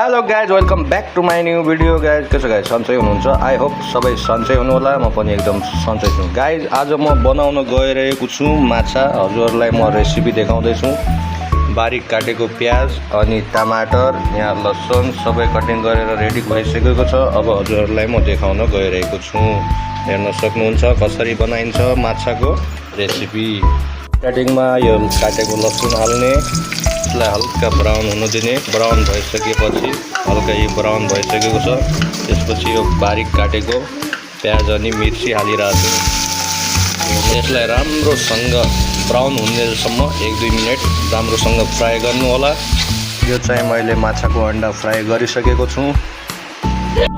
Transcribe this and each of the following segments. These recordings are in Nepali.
Hello guys, welcome back to my new video. Guys के छ गाइज, सन्चै हुनुहुन्छ? आई होप सबै सन्चै हुनु होला। म पनि एकदम सन्चै छु। गाइज आज म बनाउन गइरहेको छु माछा। हजुरहरूलाई म रेसिपी देखाउँदैछु। बारीक काटेको प्याज अनि टमाटर, यहाँ लसुन सबै कटिङ गरेर रेडी भइसकेको छ। अब हजुरहरूलाई म देखाउन गइरहेको छु। हेर्न सक्नुहुन्छ कसरी बनाइन्छ माछाको रेसिपी। स्टार्टिङमा यो काटेको लसुन हाल्ने, यसलाई हल्का ब्राउन हुन दिने। ब्राउन भइसकेपछि हल्का यो ब्राउन भइसकेको छ, त्यसपछि यो बारीक काटेको प्याज अनि मिर्ची हालिरहेको छु। यसलाई राम्रोसँग ब्राउन हुनेसम्म 1-2 मिनट राम्रोसँग फ्राई गर्नु होला। यो चाहिँ मैले माछाको अन्डा फ्राई गरिसकेको छु।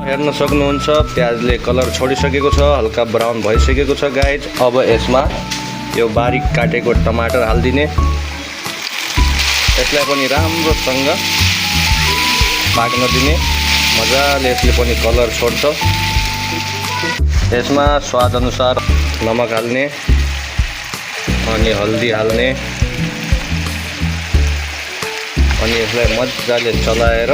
हेर्न सक्नुहुन्छ प्याजले कलर छोडिसकेको छ, हल्का ब्राउन भइसकेको छ गाइज। अब यसमा यो बारीक काटेको टमाटर हालिदिने। यसलाई पनि राम्रोसँग पाक्न दिने। मजाले यसले पनि कलर छोड्छ। यसमा स्वाद अनुसार नमक हाल्ने अनि हल्दी हाल्ने अनि यसलाई मजाले चलाएर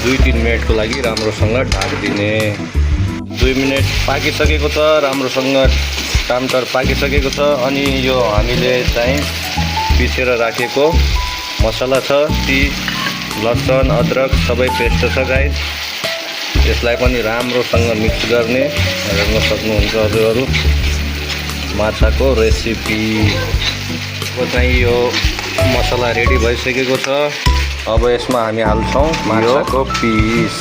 2-3 मिनटको लागि राम्रोसँग ढाकिदिने। 2 मिनट पाकिसकेको छ, राम्रोसँग टमाटर पाकिसकेको छ। अनि यो हामीले चाहिँ पिसेर राखेको मसला छ, ती लसुन अदरक सबै पेस्ट छ गाइस। यसलाई पनि राम्रोसँग मिक्स गर्ने। हेर्न सक्नुहुन्छ हजुरहरू माछाको रेसिपी। चाहिँ यो मसला रेडी भइसकेको छ। अब यसमा हामी हाल्छौँ माछाको पिस।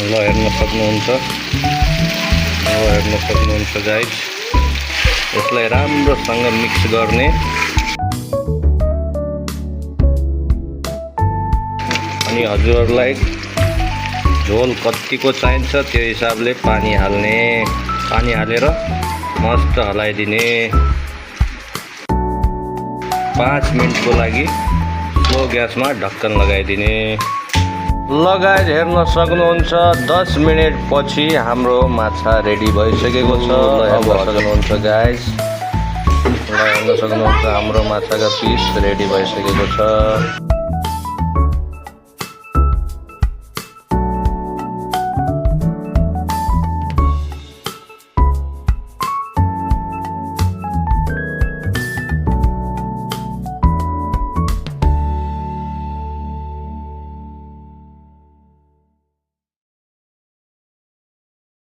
ल हेर्न सक्नुहुन्छ गाइस। यसलाई राम्रोसँग मिक्स गर्ने अनि हजुरहरूलाई झोल कतिको चाहिन्छ त्यो हिसाबले पानी हाल्ने। पानी हालेर मस्त हलाइदिने। 5 मिनटको लागि स्लो ग्यासमा ढक्कन लगाइदिने। लगाएर हेर्न सक्नुहुन्छ 10 मिनट पछि हाम्रो माछा रेडी भइसकेको छ। अब सक्नुहुन्छ गाइस, हेर्न सक्नुहुन्छ हाम्रो माछाका पिस रेडी भइसकेको छ।